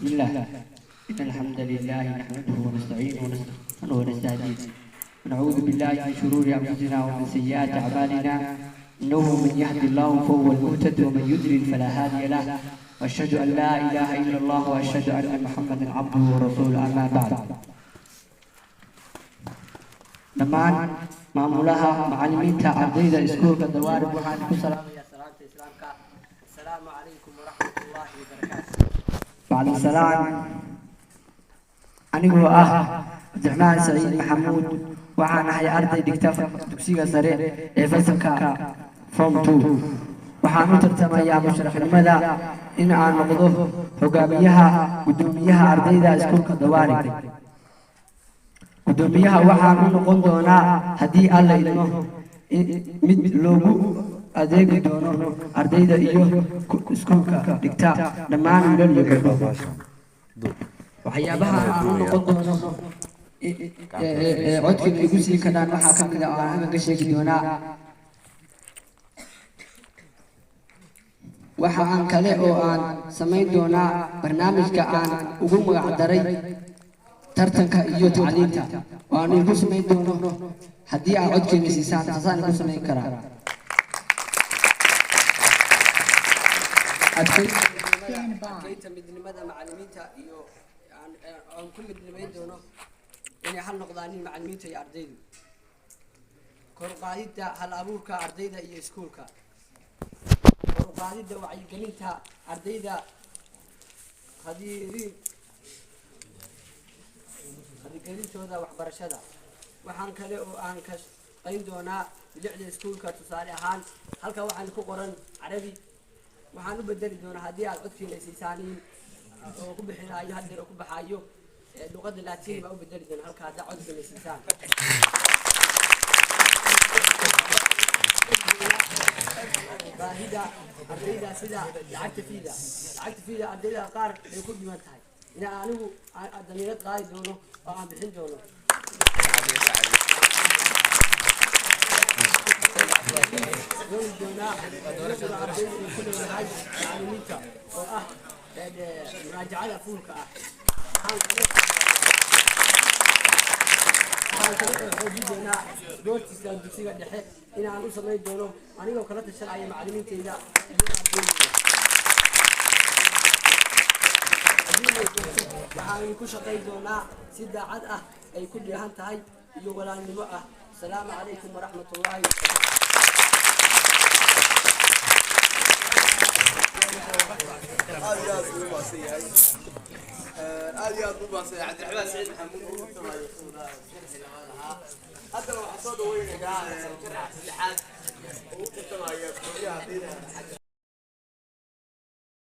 بسم الله. إن الحمد لله نحمده ونستعينه ونستغفره ونستهديه ونعوذ بالله من شرور أنفسنا ومن سيئات أعمالنا إنه من يهد الله فهو المهتد ومن يضلل فلا هادي له وأشهد أن لا إله إلا الله وأشهد أن محمدا عبده ورسوله أما بعد. dhammaan maamulaha macallimiinta ardayda iskuulka Dawaarib waxaan ku salaamayaa salaanta islaamka. Assalaamu calaykum waraxmatullaahi wabarakaatuh. Bacda salaam anigoo ah Abdiraxmaan Saciid Maxamuud waxaan ahay arday dhigta dugsiga sare ee fasalka form 2. waxaan u tartamayaa musharaxnimada in aan noqdo hogaamiyaha gudoomiyaha ardayda iskuulka Dawaarib. gudoomiyaha waxaan u noqon doonaa haddii alla idmo mid loogu adeegi doono ardayda iyo iskuulka dhigta dhammaan wiilal iyo gabdho. waxyaabaha aan u noqon doono codkii igu sii kadhaan waxaa ka mid ah oo aan ka sheegi doonaa. waxa aan kale oo aan samayn doonaa barnaamijka aan ugu magac daray tartanka iyo tacliinta waan igu samayn doono haddii aad codkeena siisaan taasaan igu samayn karaa. adkaynta midnimada macallimiinta iyo aan ku midnimayn doono inay hal noqdaan macallimiinta iyo ardaydu. kor u qaadidda hal abuurka ardayda iyo iskuulka. kor u qaadidda wacyigelinta ardayda gelintooda waxbarashada. waxaan kale oo aan ka shaqayn doonaa bilicda iskuulka. tusaale ahaan halka waxaan ku qoran carabi waxaan u bedeli doonaa haddii aad codkiina siisaaniin oo ku bixinaayo hadeer oo ku baxaayo luqadda laatiini baa u bedeli doonaa halka haddaa codkiina siisaan. baahida ardayda sida lacagta fiida ardayda qaar ay ku dhiman tahay in anigu damiirad qaadi doono oo aan bixin doono. macallimiinta oo ah muraajacada fuulka ah. waxaan kale oo xoojin doonaa doortiisa dugsiga dhexe inaan u samayn doono anigoo kala tashanaya macallimiintayda iyo ardayda. waxaan ku shaqayn doonaa si daacad ah ay ku dheehan tahay iyo walaalnimo ah. السلام عليكم ورحمة الله وبركاته. عبد الرحمن سعيد محمود هذا لو حصاد وين قاعد شرح سلاحات وقلت له يا